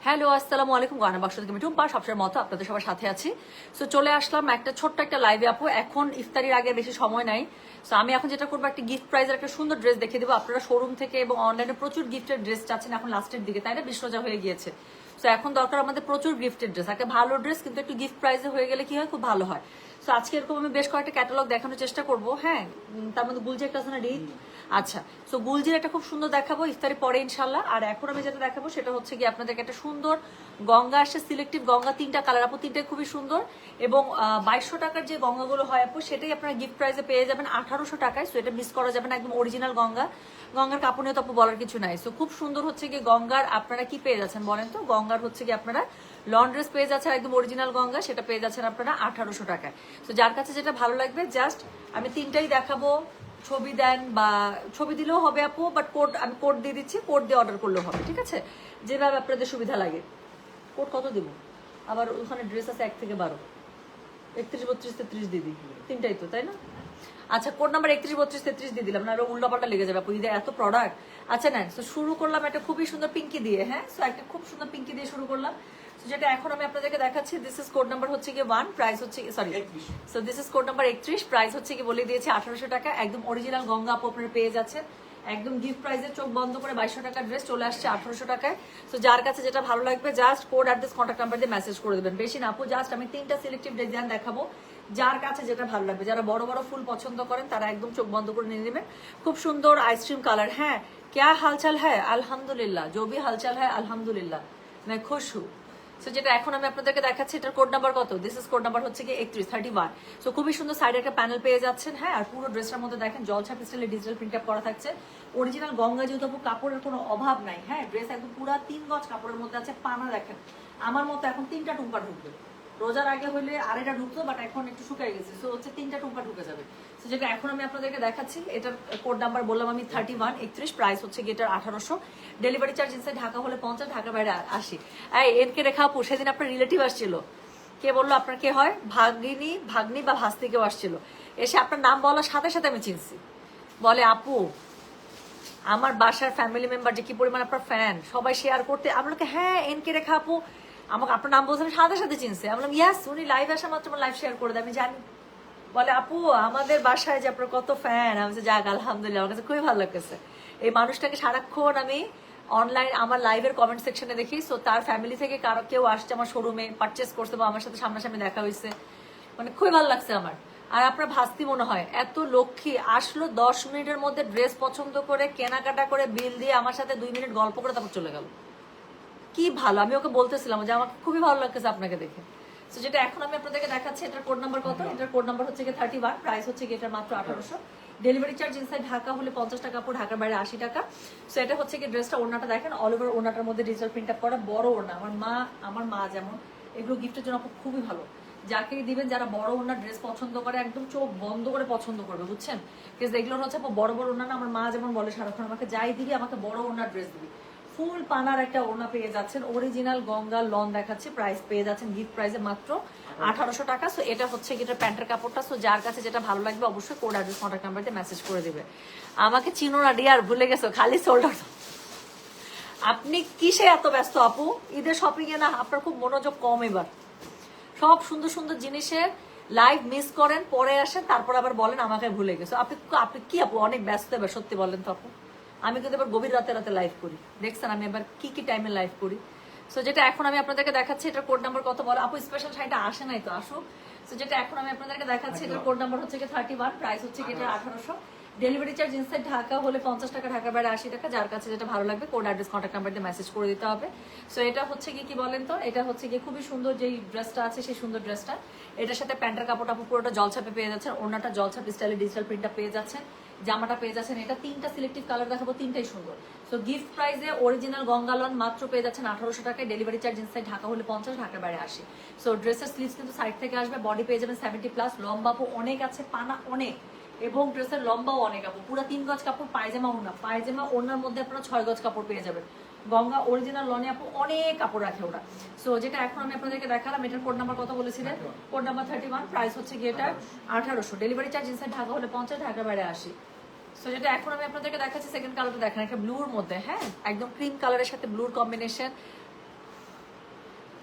Hello, আসসালামু আলাইকুম। গয়না বাক্স থেকে আমি টুম্পা, সবসময় মতো আপনাদের সবার সাথে আছি। সো চলে আসলাম একটা ছোট্ট একটা লাইভে আপু। এখন ইফতারির আগে বেশি সময় নাই। সো আমি এখন যেটা করবো, একটা গিফট প্রাইজের একটা সুন্দর ড্রেস দেখিয়ে দেবো। আপনারা শোরুম থেকে এবং অনলাইনে প্রচুর গিফটের ড্রেস চাচ্ছেন এখন লাস্টের দিকে, তাই না? বিশ্বজা হয়ে গিয়েছে। সো এখন দরকার আমাদের প্রচুর গিফটের ড্রেস, একটা ভালো ড্রেস কিন্তু একটু গিফট প্রাইজে হয়ে গেলে কি হয়, খুব ভালো হয়। সো আজকে এরকম আমি বেশ কয়েকটা ক্যাটালগ দেখানোর চেষ্টা করবো। হ্যাঁ, তার মধ্যে গুলজি একটা আছে না, রিদ। আচ্ছা, সো গুলজির একটা খুব সুন্দর দেখাবো ইফতারি পরে ইনশাল্লাহ। আর এখন আমি যেটা দেখাবো সেটা হচ্ছে কি, আপনাদেরকে একটা সুন্দর গঙ্গা আসছে, সিলেক্টিভ গঙ্গা, 3টা কালার আপু, 3টাই খুবই সুন্দর। এবং 2200 টাকার যে গঙ্গাগুলো হয় আপু, সেটাই আপনারা গিফট প্রাইজে পেয়ে যাবেন 1800 টাকায়। সো এটা মিস করা যাবে না, একদম অরিজিনাল গঙ্গা। গঙ্গার কাপড় নিয়ে তো আপু বলার কিছু নাই। সো খুব সুন্দর হচ্ছে কি গঙ্গার, আপনারা কি পেয়ে যাচ্ছেন বলেন তো? গঙ্গার হচ্ছে কি আপনারা লং ড্রেস পেয়ে যাচ্ছেন, একদম অরিজিনাল গঙ্গা, সেটা পেয়ে যাচ্ছেন আপনারা 1800 টাকায়। তো যার কাছে যেটা ভালো লাগবে, জাস্ট আমি 3টাই দেখাবো, ছবি দেন বা ছবি দিলেও হবে আপু, বাট কোড আমি কোড দিয়ে দিচ্ছি, কোড দিয়ে অর্ডার করলেও হবে, ঠিক আছে? যেভাবে আপনাদের সুবিধা লাগে। কোড কত দিব? আবার ওখানে ড্রেস আছে 1 থেকে 12, 31, 32, 33 দিদি, 3টাই তো, তাই না? আচ্ছা, কোড নাম্বার 31, 32, 33 দিয়ে দিলাম, না আরো উল্টাপাল্টা লেগে যাবে আপু, ঈদে এত প্রোডাক্ট। আচ্ছা নেন, তো শুরু করলাম একটা খুবই সুন্দর পিঙ্কি দিয়ে। হ্যাঁ, সো একটা খুব সুন্দর পিঙ্কি দিয়ে শুরু করলাম, যেটা এখন আমি আপনাদেরকে দেখাচ্ছি। দিস ইজ কোড নাম্বার হচ্ছে কি 1, প্রাইস হচ্ছে sorry, so this is code number 31, price হচ্ছে কি বলে দিয়েছি 1800 টাকা। একদম অরিজিনাল গঙ্গা আপু আপনারা পেয়ে যাচ্ছেন, একদম গিফট প্রাইসে চোখ বন্ধ করে 2200 টাকার ড্রেস চলে আসছে 1800 টাকায়। সো যার কাছে যেটা ভালো লাগবে, just code address contact number দিয়ে মেসেজ করে দেবেন। বেশি না আপু, জাস্ট আমি 3টা সিলেক্টিভ ডিজাইন দেখাবো, যার কাছে যেটা ভালো লাগবে। যারা বড় বড় ফুল পছন্দ করেন তারা একদম চোখ বন্ধ করে নিয়ে নেবেন। খুব সুন্দর আইসক্রিম কালার। হ্যাঁ, क्या हालचाल है? अल्हम्दुलिल्लाह, जो भी हालचाल है अल्हम्दुलिल्लाह, मैं खुश हूँ। সো যেটা এখন আমি আপনাদেরকে দেখাচ্ছি, এটার কোড নাম্বার কত? দিস ইজ কোড নাম্বার হচ্ছে কি 31। সো খুবই সুন্দর সাইডে একটা প্যানেল পেয়ে যাচ্ছেন। হ্যাঁ, আর পুরো ড্রেসটার মধ্যে দেখেন জলছাপ স্টাইলে ডিজিটাল প্রিন্ট আপ করা থাকছে। অরিজিনাল গঙ্গা যেহেতু আপু, কাপড়ের কোনো অভাব নাই। হ্যাঁ, ড্রেস একদম পুরো 3 গজ কাপড়ের মধ্যে আছে। পানা দেখেন, আমার মতো এখন 3টা টুম্পা ঢুকবে। রোজার আগে হলে আড়াইটা ঢুকতো, বাট এখন একটু শুকাই গেছে। সো হচ্ছে 3টা টুম্পা ঢুকে যাবে। সো যেটা এখন আমি আপনাদেরকে দেখাচ্ছি, এটার কোড নাম্বার বললাম আমি 31, প্রাইস হচ্ছে গেটার 1800। ডেলিভারি চার্জ ইনসাইড ঢাকা হলে 50, ঢাকা বাইরে 80। এই এনকে রেখা আপু, সেদিন আপনার রিলেটিভ আসছিল, কে বললো আপনার কে হয়, ভাগ্নি বা ভাস্তি কেউ আসছিল, এসে আপনার নাম বলার সাথে সাথে আমি চিনছি। বলে আপু, আমার বাসার ফ্যামিলি মেম্বার যে কি পরিমাণ আপনার ফ্যান, সবাই শেয়ার করতে। আপনাকে হ্যাঁ, এনকে রেখা আপু, আমাকে আপনার নাম বলছেন, সাথে সাথে চিনছে। আমি বললাম ইয়াস, উনি লাইভ আসা মাত্র আমার লাইভ শেয়ার করে দেয়, আমি জানি। বলে আপু, আমাদের বাসায় যে আপনার কত ফ্যান। আমি যাক আলহামদুলিল্লাহ, আমার কাছে খুবই ভালো লাগতেছে। এই মানুষটাকে সারাক্ষণ আমি অনলাইন আমার লাইভের কমেন্ট সেকশনে দেখি। সো তার ফ্যামিলি থেকে কারো কেউ আসছে আমার শোরুমে, পারচেস করছে বা আমার সাথে সামনাসামনি দেখা হয়েছে, মানে খুবই ভালো লাগছে আমার। আর আপনার ভাস্তি মনে হয় এত লক্ষ্মী, আসলো 10 মিনিটের মধ্যে ড্রেস পছন্দ করে, কেনাকাটা করে, বিল দিয়ে আমার সাথে 2 মিনিট গল্প করে তারপর চলে গেল। কি ভালো, আমি ওকে বলতেছিলাম যে আমাকে খুবই ভালো লাগতেছে আপনাকে দেখে। সো যেটা এখন আমি আপনাদেরকে দেখাচ্ছি, এটার কোড নাম্বার কত? এটার কোড নাম্বার হচ্ছে 31, প্রাইস হচ্ছে এটার মাত্র 1800। ডেলিভারি চার্জ ইনসাইড ঢাকা হলে 50 টাকা, আপু ঢাকার বাইরে 80 টাকা। সো এটা হচ্ছে কি ড্রেসটা, ওড়নাটা দেখেন, অল ওভার ওড়নাটার মধ্যে ডিজিটাল প্রিন্ট আপ করা বড় ওড়না। আমার মা যেমন, এগুলো গিফটের জন্য খুবই ভালো। যাকে দিবেন, যারা বড় ওড়না ড্রেস পছন্দ করে, একদম চোখ বন্ধ করে পছন্দ করবে, বুঝছেন? বিকজ এগুলো হচ্ছে বড় বড় ওড়না না। আমার মা যেমন বলে সারাক্ষণ, আমাকে যাই দিবি আমাকে বড় ওড়না ড্রেস দিবি। ফুল পানার একটা ওড়না পেয়ে যাচ্ছেন, অরিজিনাল গঙ্গা লন দেখাচ্ছি, প্রাইস পেয়ে যাচ্ছেন গিফট প্রাইসে মাত্র 1800 টাকা। সো এটা হচ্ছে এটার প্যান্টের কাপড়টা। সো যার কাছে যেটা ভালো লাগবে অবশ্যই কোড অ্যাড্রেস কন্ট্যাক্ট নাম্বারতে মেসেজ করে দিবে। আমাকে চিনো না ডিয়ার, ভুলে গেছো, খালি সোল্ড আউট। আপনি কিসে এত ব্যস্ত আপু? ঈদের শপিং এ না আপনার খুব মনোযোগ কম এবার। সব সুন্দর সুন্দর জিনিসের লাইভ মিস করেন, পরে আসেন, তারপর আবার বলেন আমাকে ভুলে গেছো। আপনি কি আপু অনেক ব্যস্ত এবার, সত্যি বলেন তো আপু? আমি কিন্তু এবার গভীর রাতে রাতে লাইভ করি, দেখছেন আমি এবার কি কি টাইমে লাইভ করি। সো যেটা এখন আমি আপনাদেরকে দেখাচ্ছি, এটার কোড নাম্বার কত বলো আপু? স্পেশাল শাড়িটা আসে নাই তো, আসুক। সো যেটা এখন আমি আপনাদেরকে দেখাচ্ছি, এটার কোড নাম্বার হচ্ছে 31, প্রাইস হচ্ছে এটা 1800। ডেলিভারি চার্জ ইনসাইড ঢাকা হলে 50 টাকা, ঢাকার বাইরে 80 টাকা। যার কাছে যেটা ভালো লাগবে কোড অ্যাড্রেস কন্ট্যাক্ট নাম্বার দিয়ে মেসেজ করে দিতে হবে। সো এটা হচ্ছে কি বলেন তো, এটা হচ্ছে কি খুবই সুন্দর যেই ড্রেসটা আছে, সেই সুন্দর ড্রেসটা। এটার সাথে প্যান্টের কাপড়টা পুরোটা জলছাপে পেয়ে যাচ্ছেন, ওড়নাটা জলছাপ স্টাইলে ডিজিটাল প্রিন্টটা পেয়ে যাচ্ছেন, জামাটা পেয়ে যাচ্ছেন। এটা 3টা সিলেক্টিভ কালার দেখাবো, 3টাই সুন্দর। সো গিফট প্রাইসে অরিজিনাল গঙ্গালন মাত্র পেয়ে যাচ্ছেন 1800 টাকায়। ডেলিভারি চার্জ ইনসাইড ঢাকা হলে 50, ঢাকার বাইরে 80। সো ড্রেসের স্লিভস কিন্তু সাইড থেকে আসবে, বডি পেয়ে যাবেন 70+, লম্বা আপু অনেক আছে, পানা অনেক, এবং ড্রেসের লম্বাও অনেক আপু, পুরো 3 গজ কাপড়। পায়জামা ওড়নার মধ্যে আপনারা 6 গজ কাপড় পেয়ে যাবেন। গঙ্গা অরিজিনাল লনে আপু অনেক কাপড় রাখে ওরা। সো যেটা এখন আমি আপনাদেরকে দেখালাম, এটার কোড নাম্বার কত বলেছিলেন? কোড নাম্বার 31, প্রাইস হচ্ছে এটা 1800। ডেলিভারি চার্জ ইনসাইড ঢাকা হলে 50, ঢাকার বাইরে 80। সো যেটা এখন আমি আপনাদেরকে দেখাচ্ছি, সেকেন্ড কালারটা দেখেন, একটা ব্লুর মধ্যে। হ্যাঁ, একদম ক্রিম কালারের সাথে ব্লুর combination.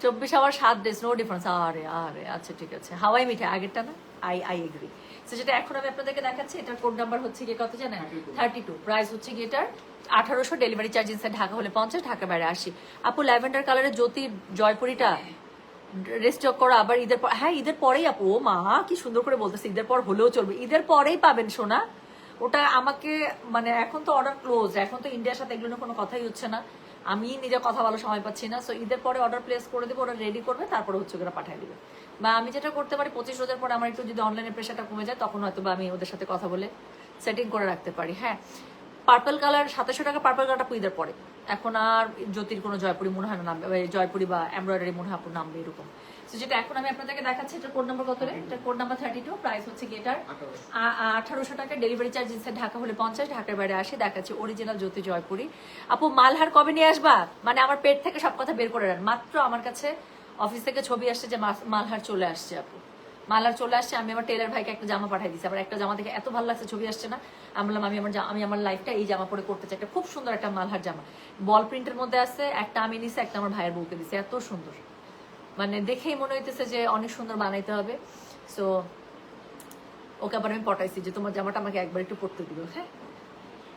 24 hour 7 days, no difference. আরে আরে আচ্ছা ঠিক আছে, হাওয়াই মিঠাই আগেরটা না, আই এগ্রি। তো যেটা এখন আমি আপনাদেরকে দেখাচ্ছি, এটার কোড নাম্বার হচ্ছে গিয়ে কত জানেন? 32। প্রাইস হচ্ছে গিয়ে এটার 1800, ডেলিভারি চার্জ ইনসাইড ঢাকা হলে 50, ঢাকা বাইরে 80। আপু ল্যাভেন্ডার কালারের জ্যোতি জয়পুরিটা রেস্টক করা আবার ঈদের পর, হ্যাঁ ঈদের পরেই আপু। ও মা কি সুন্দর করে বলতেছে, ঈদের পর হলেও চলবে, ঈদের পরেই পাবেন সোনা। ওটা আমাকে মানে এখন তো অর্ডার ক্লোজ, এখন তো ইন্ডিয়ার সাথে এগুলো নিয়ে কোনো কথাই হচ্ছে না, আমি নিজের কথা বলার সময় পাচ্ছি না। সো ঈদের পরে অর্ডার প্লেস করে দেবো, ওরা রেডি করবে, তারপরে হচ্ছে ওরা পাঠিয়ে দিবে। বা আমি যেটা করতে পারি 25 রোজার পরে আমার একটু যদি অনলাইনে প্রেশারটা কমে যায়, তখন হয়তো বা আমি ওদের সাথে কথা বলে সেটিং করে রাখতে পারি। হ্যাঁ, পার্পল কালার 2700 টাকা, পার্পল কালারটা ঈদের পরে। এখন আর জ্যোতির কোনো জয়পুরি মনে হয় না নামবে, জয়পুরি বা এমব্রয়ডারি মনে হয় আপুর নামবে এরকম। তো যেটা এখন আমি আপনাদেরকে দেখাচ্ছি, এটা কোড নাম্বার কত রে? এটা কোড নাম্বার 32, প্রাইস হচ্ছে কি এটার 1800 টাকা, ডেলিভারি চার্জ ইনসাইড ঢাকা হলে 50, ঢাকার বাইরে 80। দেখাচ্ছি অরিজিনাল জ্যোতি জয়পুরি। আপু মালহার কবে নিয়ে আসবা? মানে আমার পেট থেকে সব কথা বের করে নেন। মাত্র আমার কাছে অফিস থেকে ছবি আসছে যে মালহার চলে আসছে আপু, মালার চলে আসছে। আমি আমার টেলার ভাইকে একটা জামা পাঠিয়ে দিচ্ছি, আবার একটা জামা দেখে এত ভালো লাগছে, ছবি আসছে না, আমি বললাম আমি আমার লাইফটা এই জামা পরে করতে চাই। একটা খুব সুন্দর একটা মালহার জামা, বল প্রিন্টের মধ্যে আছে, একটা আমি নিছি, একটা আমার ভাইয়ের বউকে দিছি, এত সুন্দর, মানে দেখেই মনে হইতেছে যে অনেক সুন্দর বানাইতে হবে। সো ওকে আবার আমি পটাইছি যে তোমার জামাটা আমাকে একবার একটু পরতে দিল। হ্যাঁ,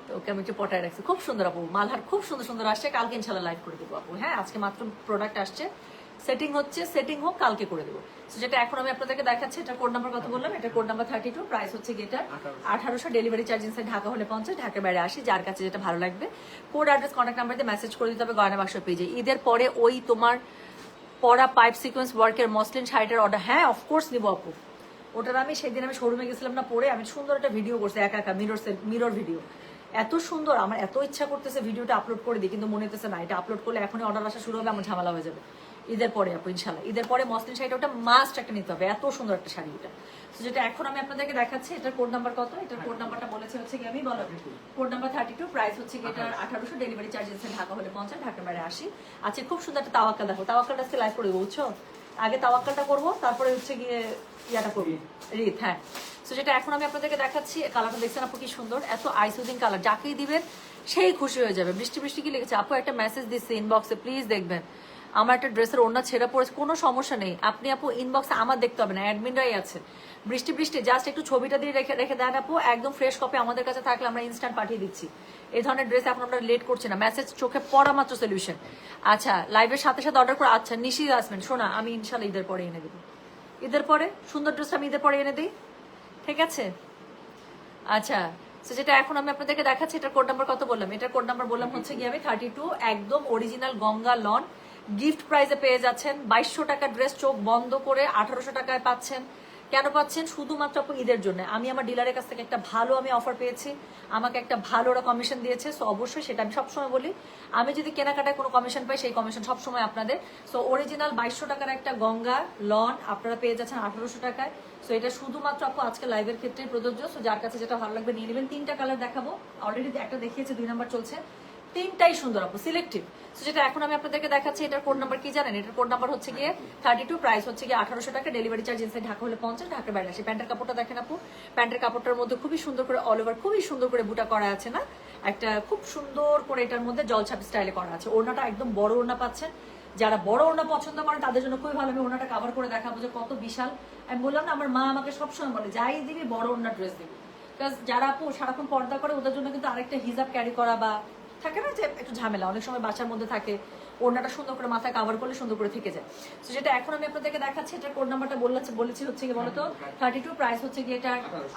তো ওকে আমি একটু পটায় রাখছি। খুব সুন্দর আপু, মালহার খুব সুন্দর সুন্দর আসছে, কালকে ইনশাল্লাহ লাইভ করে দেবো আপু। হ্যাঁ, আজকে মাত্র প্রোডাক্ট আসছে, সেটিং হচ্ছে, সেটিং হোক, কালকে করে দেবো। যেটা এখন আমি আপনাদেরকে দেখাচ্ছি, এটা কোড নাম্বার কত বললাম? এটা কোড নাম্বার 32, প্রাইস হচ্ছে গেটা 1800, ডেলিভারি চার্জ ইনসাইড ঢাকা হলে 50, ঢাকার বাইরে 80। যার কাছে যেটা ভালো লাগবে কোড অ্যাড্রেস কন্ট্যাক্ট নাম্বার দিয়ে মেসেজ করে দিতে হবে গয়না বাক্স পেজে। ঈদের পরে ওই তোমার পরা পাইপ সিকোয়েন্স ওয়ার্কের মসলিন শাড়িটার অর্ডার, হ্যাঁ অফকোর্স নিবো আপু। ওটার আমি সেদিন আমি শোরুমে গেছিলাম না, পরে আমি সুন্দর একটা ভিডিও করছি, একা একা মিরর ভিডিও, এত সুন্দর। আমার এত ইচ্ছা করতেছে ভিডিওটা আপলোড করে দিই, কিন্তু মনে হতেছে না, এটা আপলোড করলে এখনই অর্ডার আসা শুরু হবে, আমার ঝামেলা হয়ে যাবে। ঈদের পরে আপু ইনশাল্লাহ, ঈদের পরে মসলিন শাড়িটা ওটা মাস্ট একটা নিতে হবে, এত সুন্দর একটা শাড়ি ওটা। তো যেটা এখন আমি আপনাদেরকে দেখাচ্ছি, এটার কোড নাম্বার কত? এটার কোড নাম্বারটা বলেছে হচ্ছে কি, আমি বলো, কোড নাম্বার 32, প্রাইস হচ্ছে কি এটার 1800, ডেলিভারি চার্জ আছে ঢাকা হলে 50, ঢাকার বাইরে 80। আচ্ছা খুব সুন্দর একটা তাওয়াক্কাল, দেখো তাওয়াক্কালটা আজকে লাইভ করে দেবো, বুঝছো? আগে তাওয়াক্কালটা করবো, তারপরে হচ্ছে গিয়ে ইয়াটা করবো, রিত। হ্যাঁ, তো যেটা এখন আমি আপনাদেরকে দেখাচ্ছি, কালারটা দেখছেন আপু কি সুন্দর, এত আইসুদিং কালার, যাকেই দিবেন সেই খুশি হয়ে যাবে। বৃষ্টি বৃষ্টি কি লিখেছে আপু? একটা মেসেজ দিচ্ছে ইনবক্সে, প্লিজ দেখবেন আমার একটা ড্রেসের ওড়না ছেঁড়া পড়েছে, কোনো সমস্যা নেই, আপনি আপু ইনবক্সে আমার দেখতে হবে না, অ্যাডমিনরাই আছে। বৃষ্টি বৃষ্টি জাস্ট একটু ছবিটা দিয়ে রেখে দেন আপু, একদম ফ্রেশ কপি আমাদের কাছে থাকলে আমরা ইনস্ট্যান্ট পাঠিয়ে দিচ্ছি। এই ধরনের ড্রেস এখন আমরা লেট করছি না, মেসেজ চোখে পড়া মাত্র সলিউশন। আচ্ছা লাইভের সাথে সাথে অর্ডার করে, আচ্ছা নিশি আসবেন, শোনা আমি ইনশাল্লাহ ঈদের পরে এনে দেবো, ঈদের পরে সুন্দর ড্রেসটা আমি ঈদের পরে এনে দিই, ঠিক আছে? আচ্ছা, তো যেটা এখন আমি আপনাদেরকে দেখাচ্ছি, এটার কোড নাম্বার কত বললাম? এটার কোড নাম্বার বললাম হচ্ছে গিয়ে আমি 32, একদম অরিজিনাল গঙ্গা লন, গিফট প্রাইসে পেয়ে যাচ্ছেন। 2200 টাকা ড্রেস চোখ বন্ধ করে 1800 টাকায় পাচ্ছেন। কেন পাচ্ছেন? শুধুমাত্র আপু ঈদের জন্য। আমি আমার ডিলারের কাছ থেকে একটা ভালো আমি অফার পেয়েছি, আমাকে একটা ভালো ওরা কমিশন দিয়েছে। সো অবশ্যই সেটা আমি সবসময় বলি, আমি যদি কেনাকাটায় কোনো কমিশন পাই সেই কমিশন সবসময় আপনাদের। সো অরিজিনাল 2200 টাকার একটা গঙ্গা লন আপনারা পেয়ে যাচ্ছেন 1800 টাকায়। সো এটা শুধুমাত্র আপু আজকে লাইভের ক্ষেত্রে প্রযোজ্য। সো যার কাছে যেটা ভালো লাগবে নিয়ে নেবেন। 3টা কালার দেখাবো, অলরেডি একটা দেখিয়েছে, 2 নাম্বার চলছে, 3টাই সুন্দর আপু, সিলেক্টিভ। সো যেটা এখন আমি আপনাদেরকে দেখাচ্ছি, এটার কোড নাম্বার কি জানেন? এটার কোড নাম্বার হচ্ছে গিয়ে 32, প্রাইস হচ্ছে গিয়ে 1800 টাকা, ডেলিভারি চার্জ ইনসাইড ঢাকা হলে 50, ঢাকার বাইরে 80। প্যান্টের কাপড়টা দেখেন আপু, প্যান্টের কাপড়টার মধ্যে খুবই সুন্দর করে অল ওভার খুবই সুন্দর করে বুটা করা আছে না, একটা খুব সুন্দর করে এটার মধ্যে জলছাপি স্টাইলে করা আছে। ওড়নাটা একদম বড় ওড়না পাচ্ছেন, যারা বড় ওড়না পছন্দ করেন তাদের জন্য খুবই ভালো। আমি ওড়নাটা কভার করে দেখাবো যে কত বিশাল। আমি বললাম না, আমার মা আমাকে সবসময় বলে যাই দিবি বড় ওড়না ড্রেস দিবি, বিকজ যারা আপু সারাক্ষণ পর্দা করে ওদের জন্য কিন্তু আরেকটা হিজাব ক্যারি করা বা থাকে না যে একটু ঝামেলা, অনেক সময় বাসার মধ্যে থাকে, ওড়নাটা সুন্দর করে মাথায় কাভার করলে সুন্দর করে থেকে যায়। তো যেটা এখন আমি আপনাদেরকে দেখাচ্ছি, এটা কোড নাম্বারটা বলেছি হচ্ছে কি বলতো 32, প্রাইস হচ্ছে গিয়ে এটা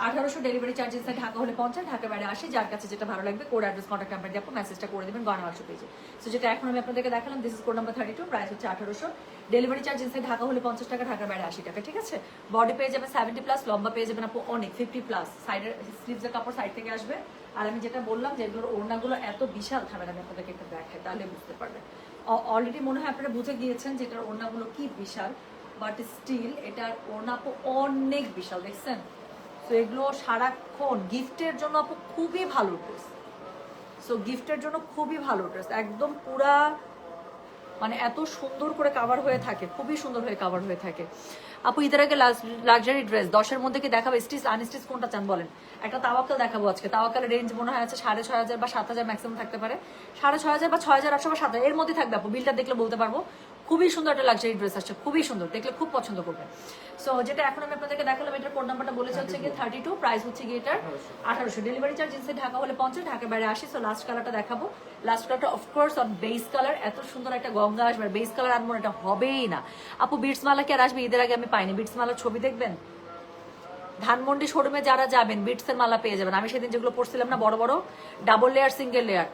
1800, ডেলিভারি চার্জ ইনসাইড ঢাকা হলে 50, ঢাকার বাইরে 80। যার কাছে যেটা ভালো লাগবে কোড অ্যাড্রেস কন্ট্যাক্ট নাম্বার দিয়ে আপনি মেসেজটা করে দেবেন গয়না বাক্স পেজে। তো যেটা এখন আমি আপনাদেরকে দেখালাম, this is code number 32, price হচ্ছে 1800, ডেলিভারি চার্জ ইনসাইড ঢাকা হলে 50 টাকা, ঢাকার বাইরে 80 টাকা, ঠিক আছে? বডি পেয়ে যাবেন 70+, লম্বা পেয়ে যাবেন আপু অনেক 50+, সাইডের স্লিভসের কাপড় সাইড থেকে আসবে। আর আমি যেটা বললাম যে এগুলোর ওড়নাগুলো এত বিশাল, থাকবে আমি আপনাদেরকে একটা দেখাই তাহলে বুঝতে পারবেন। অলরেডি মনে হয় আপনারা বুঝে গিয়েছেন যে এটার ওড়নাগুলো কি বিশাল, বাট স্টিল এটার ওড়না আপু অনেক বিশাল, দেখছেন? তো এগুলো সারাক্ষণ গিফটের জন্য আপু খুবই ভালো ড্রেস। সো গিফটের জন্য খুবই ভালো ড্রেস, একদম পুরা মানে এত সুন্দর করে কাভার হয়ে থাকে, খুবই সুন্দর হয়ে কাভার হয়ে থাকে। আপু ঈদের আগে লাক্সারি ড্রেস 10-এর মধ্যে কি দেখাবো? স্টিচ আনস্টিচ কোনটা চান বলেন? একটা তাওয়াক্কাল দেখাবো আজকে। তাওয়াক্কালের রেঞ্জ মনে হয় আছে 6500 বা 7000 ম্যাক্সিমাম থাকতে পারে, 6500 বা 6800 বা 7000 এর মধ্যে থাকবে আপু। বিলটা দেখলে বলতে পারবো। খুবই সুন্দর একটা লাক্সারি ড্রেস আসছে, খুবই সুন্দর, দেখলে খুব পছন্দ করবেন। সো যেটা এখন আমি আপনাদেরকে দেখালাম, এটার কোড নাম্বারটা বলেছে হচ্ছে গিয়ে 32, প্রাইস হচ্ছে গিয়ে এটার 1800, ডেলিভারি চার্জ ইনসে ঢাকা হলে 50, ঢাকার বাইরে 80। সো লাস্ট কালারটা দেখাবো, লাস্ট কালারটা অফকোর্স অন বেস কালার, এত সুন্দর একটা গঙ্গা আসবে, বেস কালার আনবো এটা হবেই না আপু। বিটস মালা কি আর আসবে? ঈদের আগে আমি পাইনি বিটস মালার ছবি দেখবেন, ধানমন্ডি শোরুমে যারা যাবেন বিটস এর মালা পেয়ে যাবেন। আমি সেদিন যেগুলো পরছিলাম না, বড় বড় double layer single layer,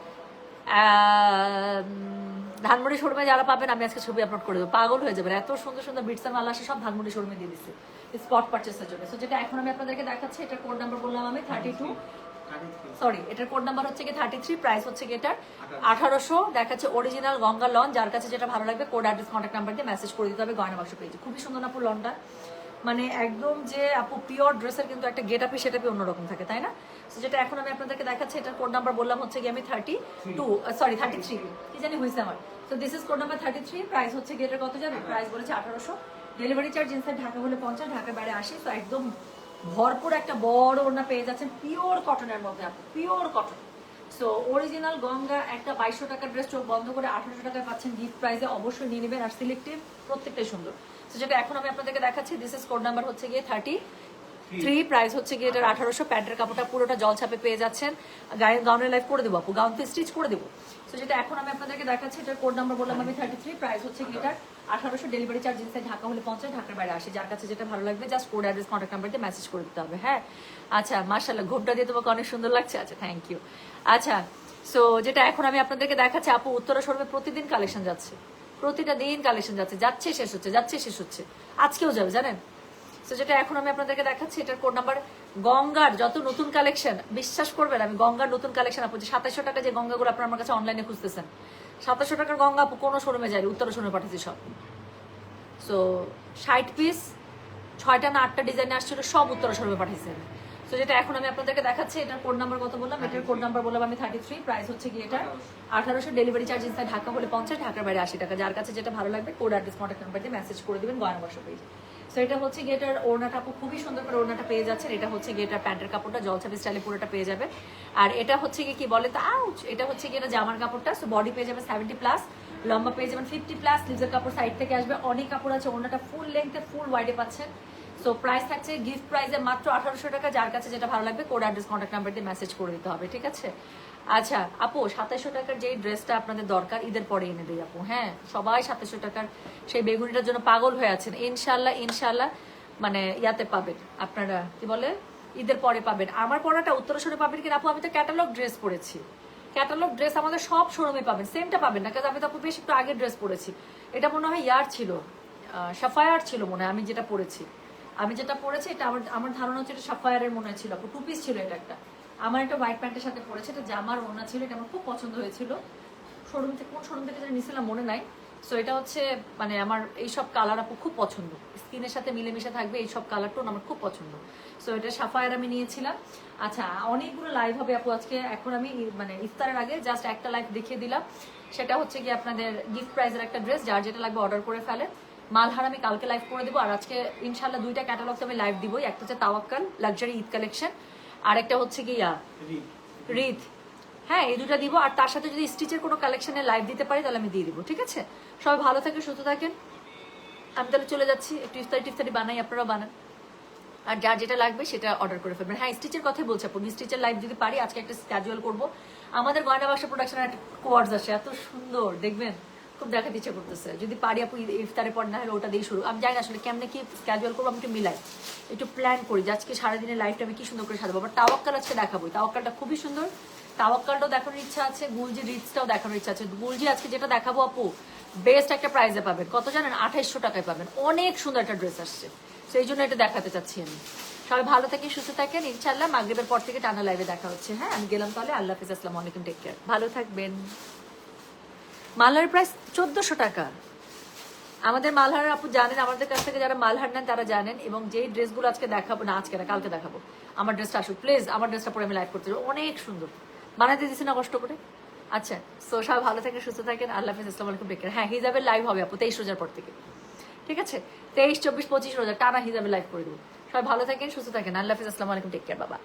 Dhanmondi শোরুমে যারা পাবেন আমি আজকে ছবি আপলোড করে দেবো, পাগল হয়ে যাবেন, এত সুন্দর সুন্দর বিটস এর মালা আসে, সব ধানমন্ডি শোরুমে দিয়ে দিচ্ছে স্পট পারচেসের জন্য। সো যেটা এখন আমি আপনাদেরকে দেখাচ্ছি, এটার কোড নাম্বার বললাম আমি 32, সরি এটার কোড নাম্বার হচ্ছে কি 33, প্রাইস হচ্ছে কি এটার 1800, দেখাচ্ছে অরিজিনাল গঙ্গা লন। যার কাছে যেটা ভালো লাগবে কোড অ্যাড্রেস কন্ট্যাক্ট নাম্বার দিয়ে মেসেজ করে দিতে হবে গয়না বাক্স পেজে। খুবই সুন্দর আপু লনটা, মানে একদম যে আপু পিওর ড্রেসের কিন্তু একটা গেট আপি সেটা অন্যরকম থাকে, তাই না? তো যেটা এখন আমি আপনাদেরকে দেখাচ্ছি, এটার কোড নাম্বার বললাম হচ্ছে কি আমি 33, কি জানি হয়েছে আমার। তো this is code number 33, price হচ্ছে কি এটার কত যাবে? প্রাইস বলেছে 1800, ডেলিভারি চার্জ ইনসাইড ঢাকা হলে 50, ঢাকার বাইরে 80। তো একদম ভরপুর একটা বড় ওড়না পেয়ে যাচ্ছেন পিওর কটনের মধ্যে আপু, pure cotton. So original Ganga একটা 2200 টাকার ড্রেস চোখ বন্ধ করে 1800 টাকায় পাচ্ছেন গিফট প্রাইসে, অবশ্যই নিয়ে নেবেন। আর সিলেক্টিভ, প্রত্যেকটাই সুন্দর। তো যেটা এখন আমি আপনাদেরকে দেখাচ্ছি, দিস ইজ কোড নাম্বার হচ্ছে গিয়ে 33, প্রাইস হচ্ছে গিয়ে এটার 1800, প্যান্টের কাপড়টা পুরোটা জল ছাপে পেয়ে যাচ্ছেন। গাউনের লাইফ করে দেবো আপু, গাউন তো স্টিচ করে দেবো। তো যেটা এখন আমি আপনাদেরকে দেখাচ্ছি, এটার কোড নাম্বার বললাম আমি 33, প্রাইস হচ্ছে গিয়ে এটার 1800, ডেলিভারি চার্জ ইনসাইড ঢাকা হলে 50, ঢাকার বাইরে 80। যার কাছে যেটা ভালো লাগবে just code address contact number দিয়ে মেসেজ করে দিতে হবে। হ্যাঁ আচ্ছা, মাশাআল্লাহ ঘোমটা দিয়ে তোমাকে অনেক সুন্দর লাগছে, আচ্ছা থ্যাংক ইউ। আচ্ছা সো যেটা এখন আমি আপনাদেরকে দেখাচ্ছি আপু, উত্তরা শোরুমে প্রতিদিন কালেকশন যাচ্ছে, প্রতিটা দিন কালেকশন যাচ্ছে, যাচ্ছে শেষ হচ্ছে, যাচ্ছে শেষ হচ্ছে, আজকেও যাবে জানেন। তো যেটা এখন আমি আপনাদেরকে দেখাচ্ছি, এটার কোড নাম্বার গঙ্গার যত নতুন কালেকশন, বিশ্বাস করবেন আমি গঙ্গার নতুন কালেকশন আপু, যে 2700 টাকা যে গঙ্গাগুলো আপনার আমার কাছে অনলাইনে খুঁজতেছেন, 2700 টাকার গঙ্গা আপু কোনো শোরুমে যায়নি, উত্তরা শোরুমে পাঠিয়েছি সব। সো 60 পিস 6টা না 8টা ডিজাইনে আসছিল, সব উত্তরা শোরুমে পাঠিয়েছি আমি। তো যেটা এখন আমি আপনাদেরকে দেখাচ্ছি, এটার কোড নাম্বার কত বললাম, এটার কোড নাম্বার বললাম আমি 33, প্রাইস হচ্ছে কি এটা 1800, ডেলিভারি চার্জ ইনসাইড ঢাকা হলে 50, ঢাকার বাইরে 80 টাকা। যার কাছে যেটা ভালো লাগবে কোড অ্যাড্রেস কন্ট্যাক্ট নাম্বার দিয়ে মেসেজ করে দিবেন গয়না বাক্স পেজে। সো এটা হচ্ছে গেটার ওড়নাটা আপু, খুবই সুন্দর করে ওড়নাটা পেয়ে যাচ্ছেন। এটা হচ্ছে গেটার প্যান্টের কাপড়টা জলছাপি স্টাইলে পুরোটা পেয়ে যাবে। আর এটা হচ্ছে কি বলে তা, এটা হচ্ছে গিয়ে জামার কাপড়টা। সো বডি পেয়ে যাবে 70+, লম্বা পেয়ে যাবেন 50+, স্লিভসের কাপড় সাইড থেকে আসবে, অনেক কাপড় আছে। ওড়নাটা ফুল লেন্থে ফুল ওয়াইডে পাচ্ছেন। সো প্রাইস থাকছে গিফট প্রাইসে মাত্র 1800 টাকা। যার কাছে যেটা ভালো লাগবে কোড অ্যাড্রেস কন্ট্যাক্ট নাম্বার দিয়ে মেসেজ করে দিতে হবে, ঠিক আছে? আচ্ছা আপু 2700 টাকার যেই ড্রেসটা আপনাদের দরকার ঈদের পরে এনে দিই আপু। হ্যাঁ সবাই 2700 টাকার সেই বেগুনিটার জন্য পাগল হয়ে আছেন, ইনশাল্লাহ ইনশাল্লাহ মানে ইয়াতে পাবেন আপনারা, কি বলে ঈদের পরে পাবেন। আমার পড়াটা উত্তরা শোরুমে পাবেন কিনা আপু, আমি তো ক্যাটালগ ড্রেস পরেছি, ক্যাটালগ ড্রেস আমাদের সব শোরুমে পাবেন, সেমটা পাবেন না, কারণ আমি তো আপু বেশ একটু আগে ড্রেস পরেছি। এটা মনে হয় ইয়ার ছিল, সাফায়ার ছিল মনে হয়, আমি যেটা পরেছি এটা আমার ধারণা হচ্ছে এটা সাফায়ারের মনে ছিল আপু, 2 পিস ছিল এটা একটা। আমার একটা হোয়াইট প্যান্টের সাথে পরেছে, এটা জামার ওড়না ছিল, এটা আমার খুব পছন্দ হয়েছিল। শোরুম থেকে কোন শোরুম থেকে যেটা নিয়েছিলাম মনে নাই। সো এটা হচ্ছে মানে আমার এইসব কালার আপু খুব পছন্দ, স্কিনের সাথে মিলেমিশে থাকবে এইসব কালার টোন আমার খুব পছন্দ। সো এটা সাফায়ার আমি নিয়েছিলাম। আচ্ছা অনেকগুলো লাইভ হবে আপু আজকে, এখন আমি মানে ইফতারের আগে জাস্ট একটা লাইভ দেখিয়ে দিলাম, সেটা হচ্ছে কি আপনাদের গিফট প্রাইজের একটা ড্রেস, যার যেটা লাগবে অর্ডার করে ফেলেন। মালহার আমি কালকে লাইভ করে দেবো, আর আজকে ইনশাল্লাহ 2টা ক্যাটালগ আমি লাইভ দিব, একটা হচ্ছে তাওয়াক্কাল লাক্সারি ঈদ কালেকশন, আর একটা হচ্ছে কি রিদ। হ্যাঁ এই 2টা দিব, আর তার সাথে যদি স্টিচের কোনো কালেকশনে লাইভ দিতে পারি তাহলে আমি দিয়ে দিব, ঠিক আছে? সবাই ভালো থাকেন, সুস্থ থাকেন। আমি তাহলে চলে যাচ্ছি, একটু ইফতারি বানাই, আপনারাও বানান, আর যার যেটা লাগবে সেটা অর্ডার করে ফেলবেন। হ্যাঁ স্টিচের কথাই বলছি আপনি, স্টিচের লাইভ যদি পারি আজকে একটা স্ক্যাজুয়াল করবো। আমাদের গয়না বাসা প্রোডাকশনের একটা কোয়ার্স আসে, এত সুন্দর দেখবেন, খুব দেখাতে ইচ্ছা করতেছে। যদি পারি আপু ইফতারে পর না হলে ওটা দিয়ে শুরু, আমি জানি না আসলে কেমনে কি স্ক্যাজুয়াল করবো, আমি একটু মিলাই, একটু প্ল্যান করি যে আজকে সারাদিনের লাইফটা আমি কি সুন্দর করে সাজাবো। আবার তাওয়াক্কাল আজকে দেখাবো, তাওয়াক্কালটা খুবই সুন্দর, তাওয়াক্কালটাও দেখানোর ইচ্ছা আছে, গুলজি রিচটাও দেখানোর ইচ্ছা আছে। গুলজি আজকে যেটা দেখাবো আপু বেস্ট একটা প্রাইজে পাবেন, কত জানেন? 2800 টাকায় পাবেন, অনেক সুন্দর একটা ড্রেস আসছে, সেই জন্য এটা দেখাতে চাচ্ছি আমি। সবাই ভালো থাকেন, সুস্থ থাকেন, ইনশাল্লাহ মাগরিবের পর থেকে টানা লাইভে দেখা হচ্ছে। হ্যাঁ আমি গেলাম তাহলে, আল্লাহ হাফিজ, আসসালামু আলাইকুম, টেক কেয়ার, ভালো থাকবেন। মালহার প্রাইস 1400 টাকা। আমাদের মালহার আপু জানেন, আমাদের কাছ থেকে যারা মালহার নেন তারা জানেন। এবং যেই ড্রেসগুলো আজকে দেখাবো না, আজকে না কালকে দেখাবো, আমার ড্রেসটা আসুক প্লিজ, আমার ড্রেসটা পরে আমি লাইভ করতে চাই, অনেক সুন্দর বানাতে দিচ্ছি না কষ্ট করে। আচ্ছা সো সবাই ভালো থাকেন, সুস্থ থাকেন, আল্লাহ হাফিজ, আসসালামু আলাইকুম, টেক কেয়ার। হ্যাঁ হিজাবের লাইভ হবে আপু 23 রোজার পর থেকে, ঠিক আছে? 23, 24, 25 রোজা টানা হিজাবে লাইভ করে দেবো। সবাই ভালো থাকেন, সুস্থ থাকেন, আল্লাহ হাফিজ, আসসালামু আলাইকুম, টেক কেয়ার, বাবা।